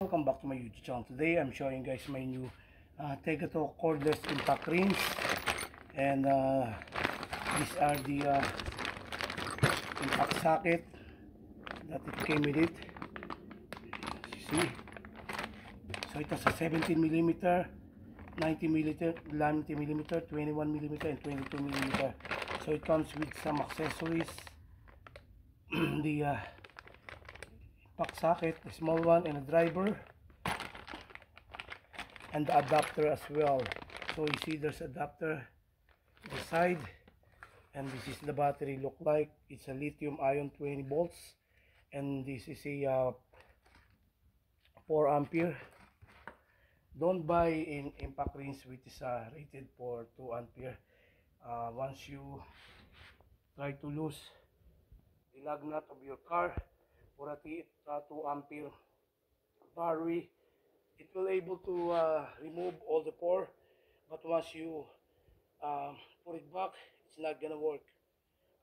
Welcome back to my YouTube channel. Today I'm showing you guys my new Tegato cordless impact rings, and these are the impact socket that it came with it. As you see, so it has a 17mm, 90mm, 21mm, and 22mm. So it comes with some accessories. The impact socket, the small one, and a driver, and the adapter as well. So you see there's adapter to the side, and this is the battery look like. It's a lithium ion 20 volts, and this is a 4 ampere. Don't buy in impact rings which is rated for 2 ampere. Once you try to lose the lug nut of your car for a 2 ampere battery, it will able to remove all the pore, but once you put it back, it's not gonna work.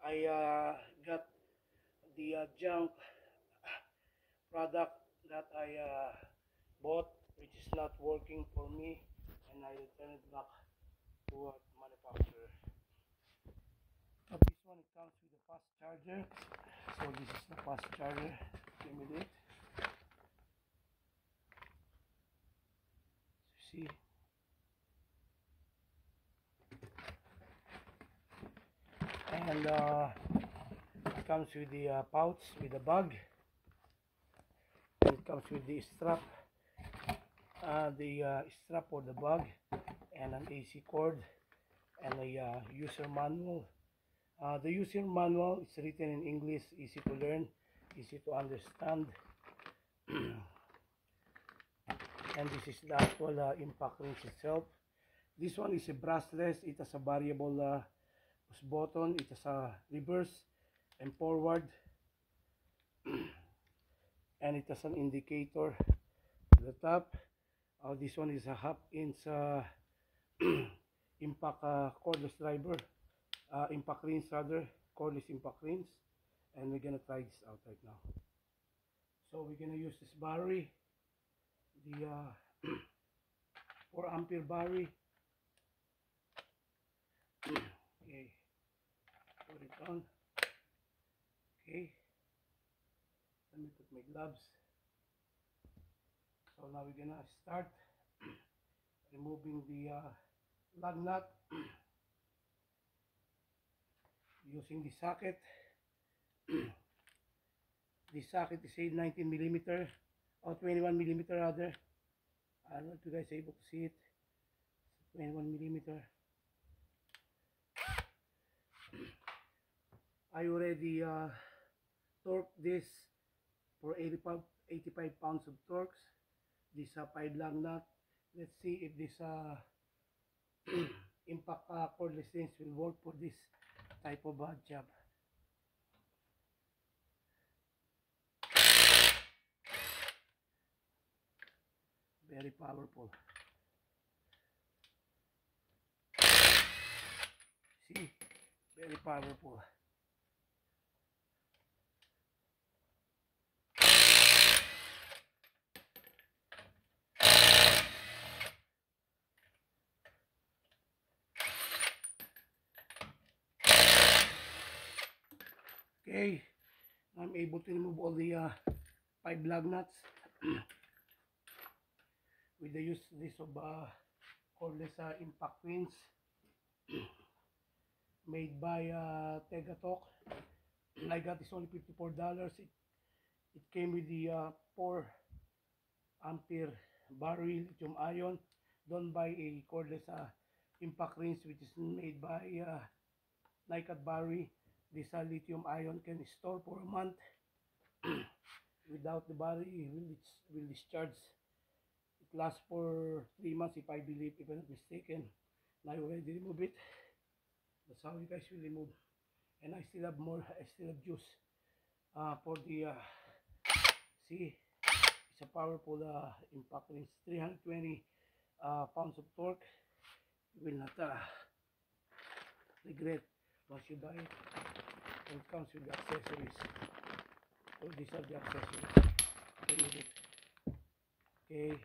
I got the junk product that I bought, which is not working for me, and I return it back to manufacturer. But this one, it comes with a fast charger. So this is the fast charger. Came with it. See, and it comes with the pouch with the bag, and it comes with the strap, strap for the bag, and an AC cord, and a user manual. The user manual is written in English, easy to learn, easy to understand. And this is the actual impact rings itself. This one is a brushless. It has a variable push button. It has a reverse and forward, and it has an indicator to the top. This one is a half-inch impact cordless driver, impact rings rather, cordless impact rings, and we're gonna try this out right now. So we're gonna use this battery, the 4 ampere battery. Okay, put it on. Okay, let me put my gloves. So now we're gonna start removing the lug nut using the socket. The socket is a 19mm or 21mm rather. I don't know if you guys are able to see it. 21mm. I already torqued this for 85 pounds of torques. This 5 lug nut. Let's see if this impact cordless rings will work for this type of job. Very powerful. See, very powerful. Okay, I'm able to remove all the 5 lug nuts with the use this of cordless impact rings made by Tegato. I got this only $54. It came with the 4 ampere battery lithium ion. Don't buy a cordless impact rings which is made by NiCad battery. This lithium ion can store for a month. Without the battery, it will discharge. It lasts for 3 months if I believe, if I'm not mistaken. And I already removed it. That's how you guys will remove. And I still have more. I still have juice for the see, it's a powerful impact rings. 320 pounds of torque. You will not regret once you buy it. And it comes with the accessories. So these are the accessories. Okay, with it. Okay.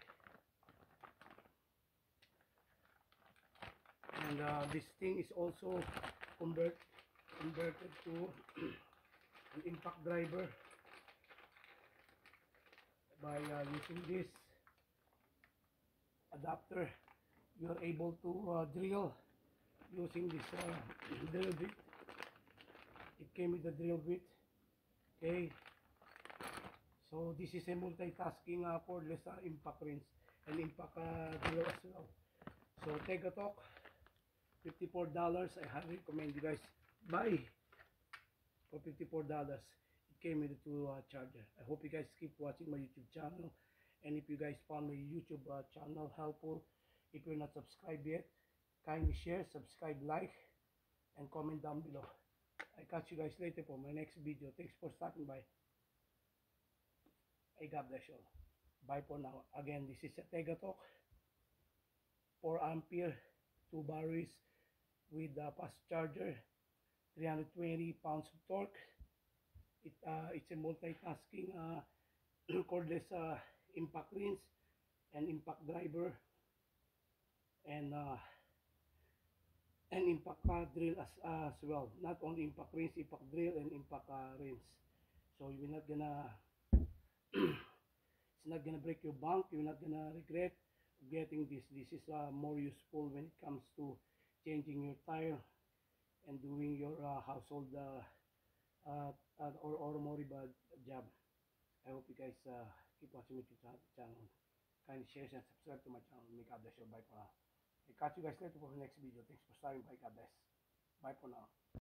And this thing is also converted to an impact driver by using this adapter. You are able to drill using this drill bit. It came with a drill bit. Okay, so this is a multitasking cordless impact rinse and impact drill as well. So Tegatalk, $54. I highly recommend you guys buy for $54. It came with a two charger. I hope you guys keep watching my YouTube channel, and if you guys found my YouTube channel helpful, if you're not subscribed yet, kindly share, subscribe, like, and comment down below. I catch you guys later for my next video. Thanks for stopping by. Hey, God bless you all. Bye for now. Again, this is a Tegatalk, 4 ampere, 2 batteries with fast charger, 320 pounds of torque. It's a multitasking cordless impact rinse and impact driver, and impact drill as well. Not only impact rinse, impact drill, and impact rinse. So you're not gonna it's not gonna break your bank. You're not gonna regret getting this. This is more useful when it comes to changing your tire and doing your household or automotive job. I hope you guys keep watching my channel. Kindly share and subscribe to my channel. May God bless you. Bye for now. I catch you guys later for the next video. Thanks for stopping by. God bless. Bye for now.